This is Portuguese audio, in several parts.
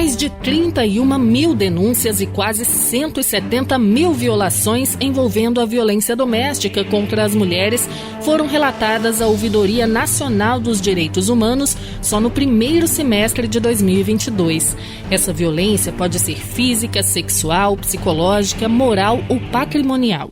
Mais de 31 mil denúncias e quase 170 mil violações envolvendo a violência doméstica contra as mulheres foram relatadas à Ouvidoria Nacional dos Direitos Humanos só no primeiro semestre de 2022. Essa violência pode ser física, sexual, psicológica, moral ou patrimonial.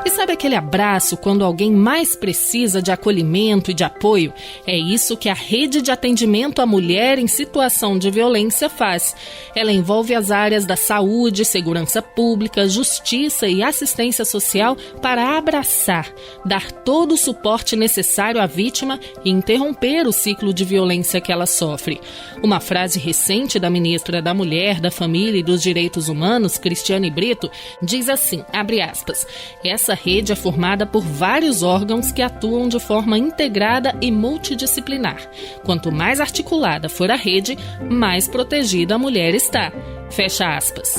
E sabe aquele abraço quando alguém mais precisa de acolhimento e de apoio? É isso que a Rede de Atendimento à Mulher em Situação de Violência faz. Ela envolve as áreas da saúde, segurança pública, justiça e assistência social para abraçar, dar todo o suporte necessário à vítima e interromper o ciclo de violência que ela sofre. Uma frase recente da ministra da Mulher, da Família e dos Direitos Humanos, Cristiane Brito, diz assim, abre aspas, essa rede é formada por vários órgãos que atuam de forma integrada e multidisciplinar. Quanto mais articulada for a rede, mais protegida a mulher está. Fecha aspas.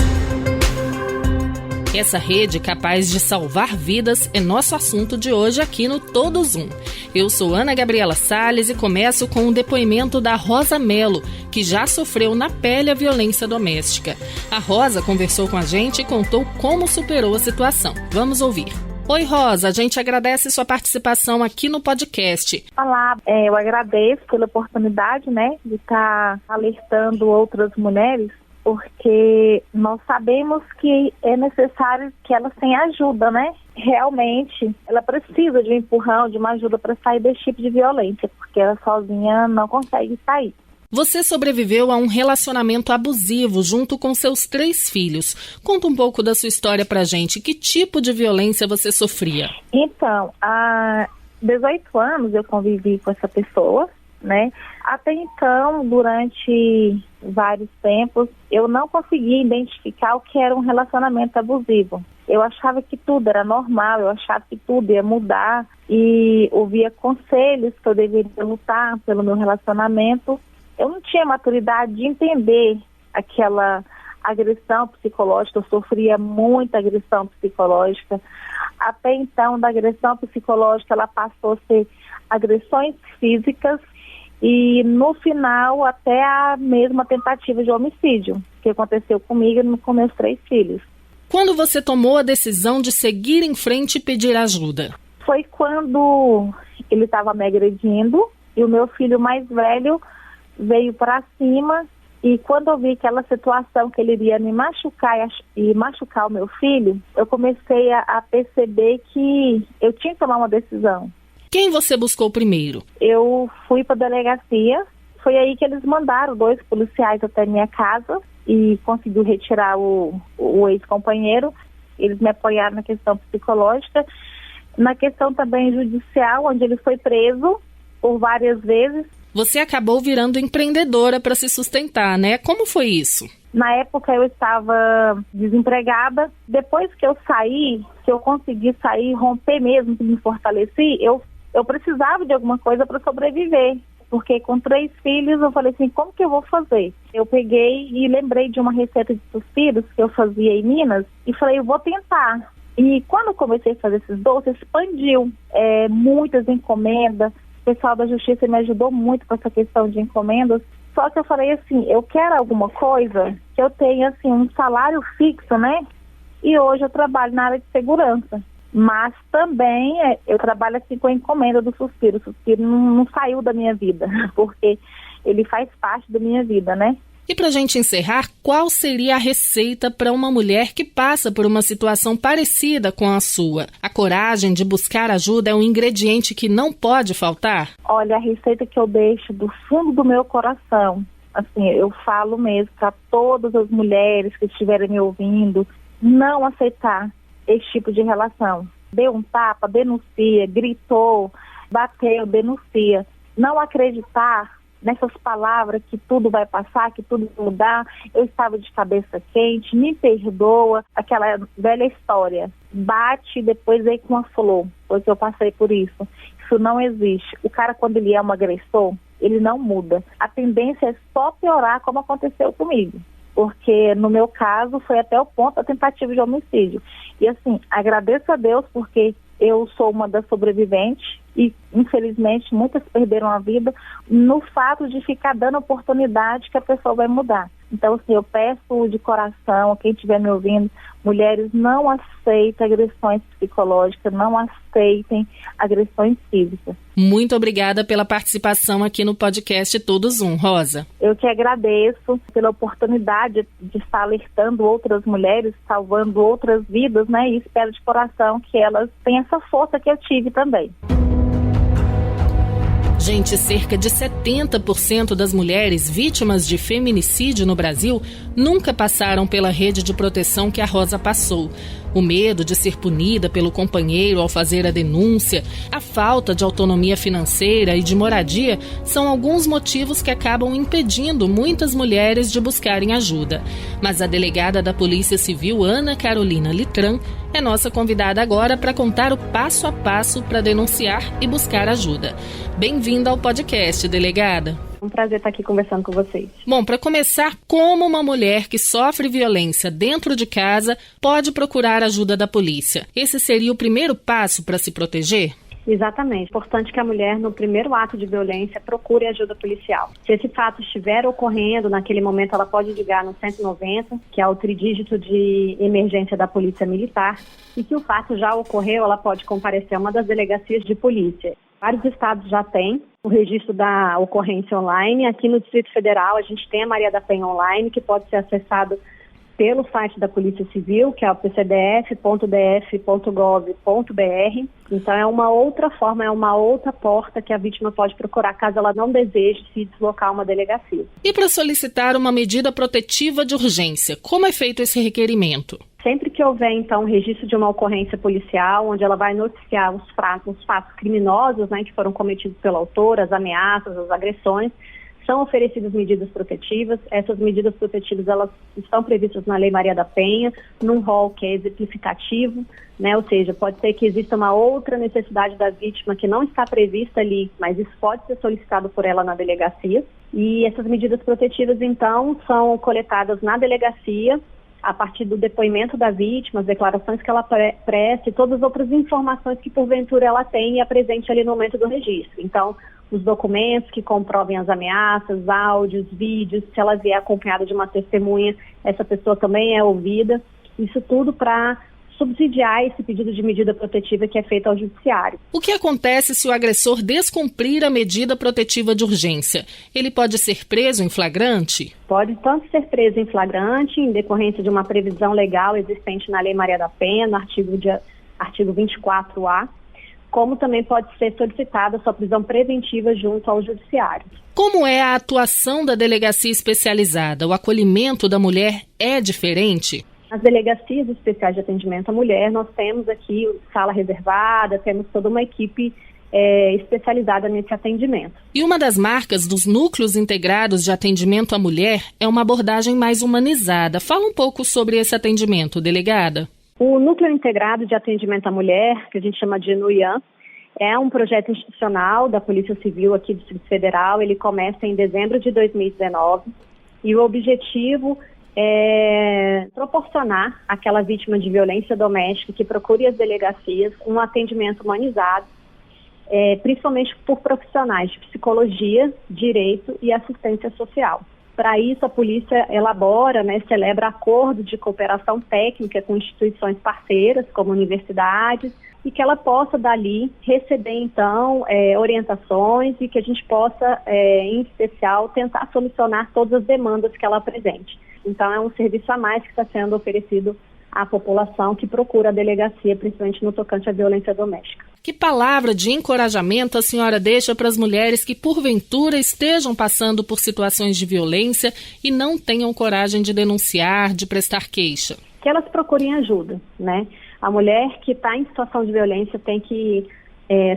Essa rede capaz de salvar vidas é nosso assunto de hoje aqui no Todos Um. Eu sou Ana Gabriela Salles e começo com o depoimento da Rosa Melo, que já sofreu na pele a violência doméstica. A Rosa conversou com a gente e contou como superou a situação. Vamos ouvir. Oi, Rosa, a gente agradece sua participação aqui no podcast. Olá, eu agradeço pela oportunidade, de estar alertando outras mulheres, porque nós sabemos que é necessário que elas tenham ajuda, Realmente, ela precisa de um empurrão, de uma ajuda para sair desse tipo de violência, porque ela sozinha não consegue sair. Você sobreviveu a um relacionamento abusivo junto com seus 3 filhos. Conta um pouco da sua história pra gente. Que tipo de violência você sofria? Então, há 18 anos eu convivi com essa pessoa, Até então, durante vários tempos, eu não conseguia identificar o que era um relacionamento abusivo. Eu achava que tudo era normal, eu achava que tudo ia mudar e ouvia conselhos que eu deveria lutar pelo meu relacionamento. Eu não tinha maturidade de entender aquela agressão psicológica, eu sofria muita agressão psicológica. Até então, da agressão psicológica, ela passou a ser agressões físicas e, no final, até a mesma tentativa de homicídio, que aconteceu comigo e com meus 3 filhos. Quando você tomou a decisão de seguir em frente e pedir ajuda? Foi quando ele estava me agredindo e o meu filho mais velho veio para cima e quando eu vi aquela situação que ele iria me machucar e machucar o meu filho, eu comecei a perceber que eu tinha que tomar uma decisão. Quem você buscou primeiro? Eu fui para a delegacia, foi aí que eles mandaram 2 policiais até minha casa e conseguiu retirar o ex-companheiro. Eles me apoiaram na questão psicológica, na questão também judicial, onde ele foi preso por várias vezes. Você acabou virando empreendedora para se sustentar, Como foi isso? Na época eu estava desempregada. Depois que eu saí, que eu consegui sair, romper mesmo, que me fortaleci, eu precisava de alguma coisa para sobreviver. Porque com 3 filhos eu falei assim, como que eu vou fazer? Eu peguei e lembrei de uma receita de suspiros que eu fazia em Minas e falei, eu vou tentar. E quando eu comecei a fazer esses doces, expandiu muitas encomendas. O pessoal da justiça me ajudou muito com essa questão de encomendas. Só que eu falei assim, eu quero alguma coisa que eu tenha assim, um salário fixo, E hoje eu trabalho na área de segurança. Mas também eu trabalho assim com a encomenda do suspiro. O suspiro não saiu da minha vida, porque ele faz parte da minha vida, E para a gente encerrar, qual seria a receita para uma mulher que passa por uma situação parecida com a sua? A coragem de buscar ajuda é um ingrediente que não pode faltar? Olha, a receita que eu deixo do fundo do meu coração, assim, eu falo mesmo para todas as mulheres que estiverem me ouvindo, não aceitar esse tipo de relação. Deu um tapa, denuncia, gritou, bateu, denuncia. Não acreditar nessas palavras que tudo vai passar, que tudo vai mudar, eu estava de cabeça quente, me perdoa, aquela velha história. Bate e depois vem com uma flor, porque eu passei por isso. Isso não existe. O cara, quando ele é um agressor, ele não muda. A tendência é só piorar, como aconteceu comigo. Porque no meu caso foi até o ponto da tentativa de homicídio. E assim, agradeço a Deus porque eu sou uma das sobreviventes. e infelizmente muitas perderam a vida no fato de ficar dando oportunidade que a pessoa vai mudar. Então, assim, eu peço de coração, a quem estiver me ouvindo, mulheres, não aceitem agressões psicológicas, não aceitem agressões físicas. Muito obrigada pela participação aqui no podcast Todos Um, Rosa. Eu que agradeço pela oportunidade de estar alertando outras mulheres, salvando outras vidas, né? E espero de coração que elas tenham essa força que eu tive também. Gente, cerca de 70% das mulheres vítimas de feminicídio no Brasil nunca passaram pela rede de proteção que a Rosa passou. O medo de ser punida pelo companheiro ao fazer a denúncia, a falta de autonomia financeira e de moradia são alguns motivos que acabam impedindo muitas mulheres de buscarem ajuda. Mas a delegada da Polícia Civil, Ana Carolina Litran, é nossa convidada agora para contar o passo a passo para denunciar e buscar ajuda. Bem-vinda ao podcast, delegada. É um prazer estar aqui conversando com vocês. Bom, para começar, como uma mulher que sofre violência dentro de casa pode procurar ajuda da polícia? Esse seria o primeiro passo para se proteger? Exatamente. É importante que a mulher, no primeiro ato de violência, procure ajuda policial. Se esse fato estiver ocorrendo, naquele momento ela pode ligar no 190, que é o tridígito de emergência da Polícia Militar, e se o fato já ocorreu, ela pode comparecer a uma das delegacias de polícia. Vários estados já têm o registro da ocorrência online. Aqui no Distrito Federal, a gente tem a Maria da Penha Online, que pode ser acessado pelo site da Polícia Civil, que é o pcdf.df.gov.br. Então, é uma outra forma, é uma outra porta que a vítima pode procurar, caso ela não deseje se deslocar a uma delegacia. E para solicitar uma medida protetiva de urgência, como é feito esse requerimento? Sempre que houver, então, registro de uma ocorrência policial, onde ela vai noticiar os fatos criminosos, né, que foram cometidos pelo autor, as ameaças, as agressões, são oferecidas medidas protetivas. Essas medidas protetivas, elas estão previstas na Lei Maria da Penha, num rol que é exemplificativo, né? Ou seja, pode ser que exista uma outra necessidade da vítima que não está prevista ali, mas isso pode ser solicitado por ela na delegacia. E essas medidas protetivas, então, são coletadas na delegacia, a partir do depoimento da vítima, as declarações que ela presta e todas as outras informações que porventura ela tem e apresente ali no momento do registro. Então, os documentos que comprovem as ameaças, áudios, vídeos, se ela vier acompanhada de uma testemunha, essa pessoa também é ouvida. Isso tudo para subsidiar esse pedido de medida protetiva que é feito ao judiciário. O que acontece se o agressor descumprir a medida protetiva de urgência? Ele pode ser preso em flagrante? Pode tanto ser preso em flagrante, em decorrência de uma previsão legal existente na Lei Maria da Penha, no artigo 24A, como também pode ser solicitada sua prisão preventiva junto ao judiciário. Como é a atuação da delegacia especializada? O acolhimento da mulher é diferente? Nas delegacias especiais de atendimento à mulher, nós temos aqui sala reservada, temos toda uma equipe especializada nesse atendimento. E uma das marcas dos núcleos integrados de atendimento à mulher é uma abordagem mais humanizada. Fala um pouco sobre esse atendimento, delegada. O Núcleo Integrado de Atendimento à Mulher, que a gente chama de NUIAM, é um projeto institucional da Polícia Civil aqui do Distrito Federal. Ele começa em dezembro de 2019 e o objetivo é proporcionar àquela vítima de violência doméstica que procure as delegacias um atendimento humanizado, principalmente por profissionais de psicologia, direito e assistência social. Para isso, a polícia elabora, celebra acordos de cooperação técnica com instituições parceiras, como universidades, e que ela possa, dali, receber, então, orientações e que a gente possa, em especial, tentar solucionar todas as demandas que ela apresente. Então, é um serviço a mais que está sendo oferecido à população que procura a delegacia, principalmente no tocante à violência doméstica. Que palavra de encorajamento a senhora deixa para as mulheres que, porventura, estejam passando por situações de violência e não tenham coragem de denunciar, de prestar queixa? Que elas procurem ajuda, né? A mulher que está em situação de violência tem que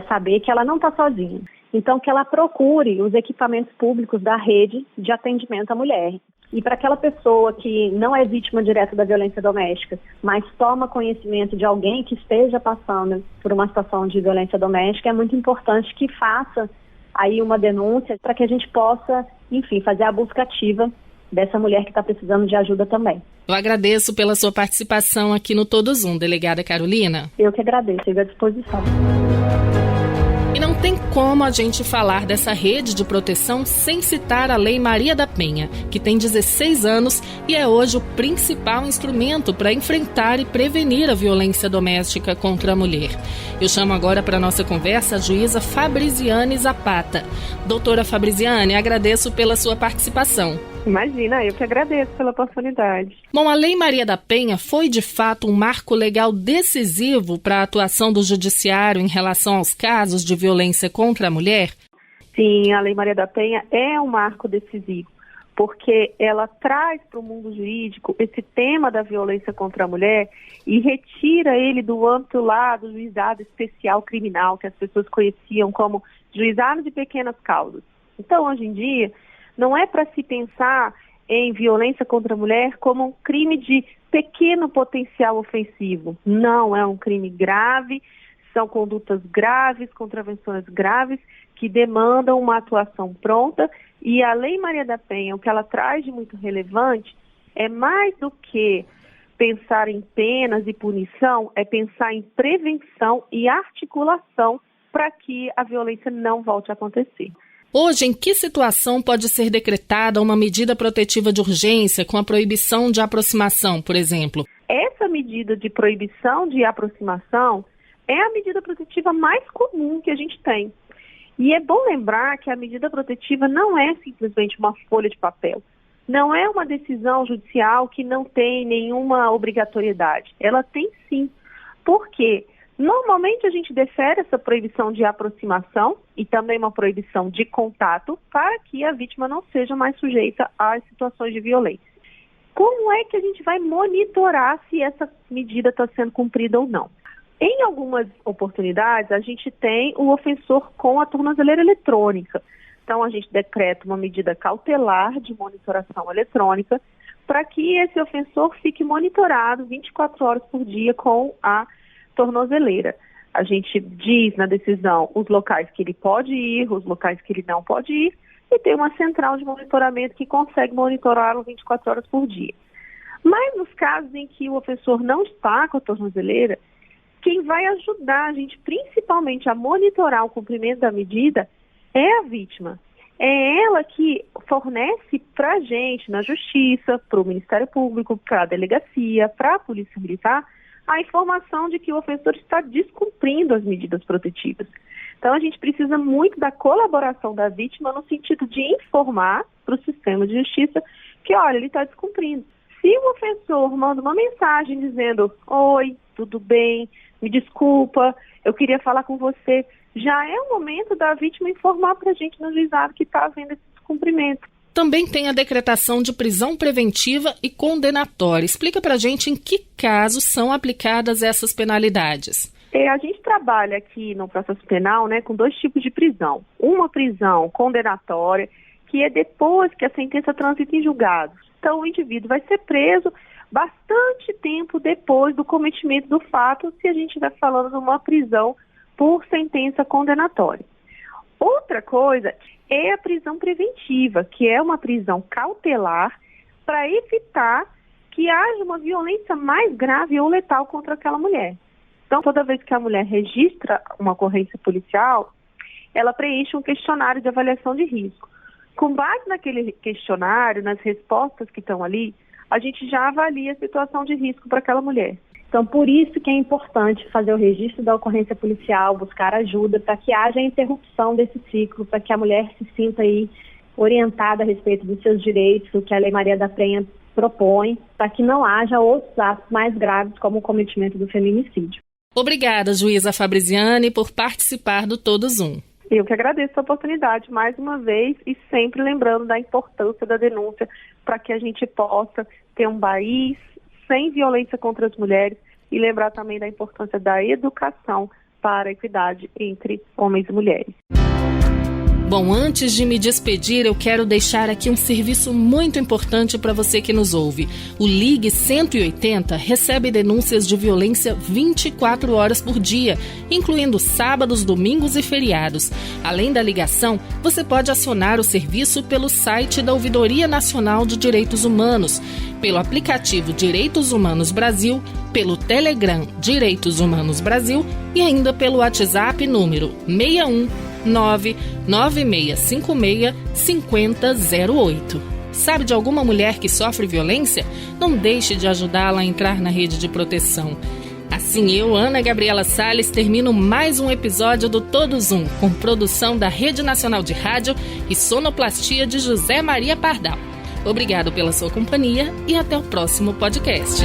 saber que ela não está sozinha. Então, que ela procure os equipamentos públicos da rede de atendimento à mulher. E para aquela pessoa que não é vítima direta da violência doméstica, mas toma conhecimento de alguém que esteja passando por uma situação de violência doméstica, é muito importante que faça aí uma denúncia para que a gente possa, enfim, fazer a busca ativa dessa mulher que está precisando de ajuda também. Eu agradeço pela sua participação aqui no Todos Um, delegada Carolina. Eu que agradeço, fico à disposição. E não tem como a gente falar dessa rede de proteção sem citar a Lei Maria da Penha, que tem 16 anos e é hoje o principal instrumento para enfrentar e prevenir a violência doméstica contra a mulher. Eu chamo agora para a nossa conversa a juíza Fabriziane Zapata. Doutora Fabriziane, agradeço pela sua participação. Imagina, eu que agradeço pela oportunidade. Bom, a Lei Maria da Penha foi, de fato, um marco legal decisivo para a atuação do judiciário em relação aos casos de violência contra a mulher? Sim, a Lei Maria da Penha é um marco decisivo, porque ela traz para o mundo jurídico esse tema da violência contra a mulher e retira ele do âmbito lá do juizado especial criminal, que as pessoas conheciam como juizado de pequenas causas. Então, hoje em dia, não é para se pensar em violência contra a mulher como um crime de pequeno potencial ofensivo. Não, é um crime grave, são condutas graves, contravenções graves, que demandam uma atuação pronta. E a Lei Maria da Penha, o que ela traz de muito relevante, é mais do que pensar em penas e punição, é pensar em prevenção e articulação para que a violência não volte a acontecer. Hoje, em que situação pode ser decretada uma medida protetiva de urgência com a proibição de aproximação, por exemplo? Essa medida de proibição de aproximação é a medida protetiva mais comum que a gente tem. E é bom lembrar que a medida protetiva não é simplesmente uma folha de papel. Não é uma decisão judicial que não tem nenhuma obrigatoriedade. Ela tem sim. Por quê? Normalmente a gente defere essa proibição de aproximação e também uma proibição de contato para que a vítima não seja mais sujeita às situações de violência. Como é que a gente vai monitorar se essa medida está sendo cumprida ou não? Em algumas oportunidades, a gente tem o ofensor com a tornozeleira eletrônica. Então, a gente decreta uma medida cautelar de monitoração eletrônica para que esse ofensor fique monitorado 24 horas por dia com a tornozeleira. A gente diz na decisão os locais que ele pode ir, os locais que ele não pode ir, e tem uma central de monitoramento que consegue monitorá-lo 24 horas por dia. Mas nos casos em que o ofensor não está com a tornozeleira, quem vai ajudar a gente principalmente a monitorar o cumprimento da medida é a vítima. É ela que fornece para a gente, na Justiça, para o Ministério Público, para a Delegacia, para a Polícia Militar, a informação de que o ofensor está descumprindo as medidas protetivas. Então, a gente precisa muito da colaboração da vítima no sentido de informar para o sistema de justiça que, olha, ele está descumprindo. Se o ofensor manda uma mensagem dizendo, oi, tudo bem, me desculpa, eu queria falar com você, já é o momento da vítima informar para a gente no juizado que está havendo esse descumprimento. Também tem a decretação de prisão preventiva e condenatória. Explica para a gente em que casos são aplicadas essas penalidades. A gente trabalha aqui no processo penal, com 2 tipos de prisão. Uma prisão condenatória, que é depois que a sentença transita em julgado. Então, o indivíduo vai ser preso bastante tempo depois do cometimento do fato, se a gente estiver falando de uma prisão por sentença condenatória. Outra coisa é a prisão preventiva, que é uma prisão cautelar para evitar que haja uma violência mais grave ou letal contra aquela mulher. Então, toda vez que a mulher registra uma ocorrência policial, ela preenche um questionário de avaliação de risco. Com base naquele questionário, nas respostas que estão ali, a gente já avalia a situação de risco para aquela mulher. Então, por isso que é importante fazer o registro da ocorrência policial, buscar ajuda para que haja a interrupção desse ciclo, para que a mulher se sinta aí orientada a respeito dos seus direitos, o que a Lei Maria da Penha propõe, para que não haja outros atos mais graves, como o cometimento do feminicídio. Obrigada, juíza Fabriziane, por participar do Todos Um. Eu que agradeço a oportunidade mais uma vez e sempre lembrando da importância da denúncia para que a gente possa ter um país sem violência contra as mulheres e lembrar também da importância da educação para a equidade entre homens e mulheres. Bom, antes de me despedir, eu quero deixar aqui um serviço muito importante para você que nos ouve. O Ligue 180 recebe denúncias de violência 24 horas por dia, incluindo sábados, domingos e feriados. Além da ligação, você pode acionar o serviço pelo site da Ouvidoria Nacional de Direitos Humanos, pelo aplicativo Direitos Humanos Brasil, pelo Telegram Direitos Humanos Brasil e ainda pelo WhatsApp número 61996565008. Sabe de alguma mulher que sofre violência? Não deixe de ajudá-la a entrar na rede de proteção. Assim eu, Ana Gabriela Salles, termino mais um episódio do Todos Um, com produção da Rede Nacional de Rádio e sonoplastia de José Maria Pardal. Obrigado pela sua companhia e até o próximo podcast.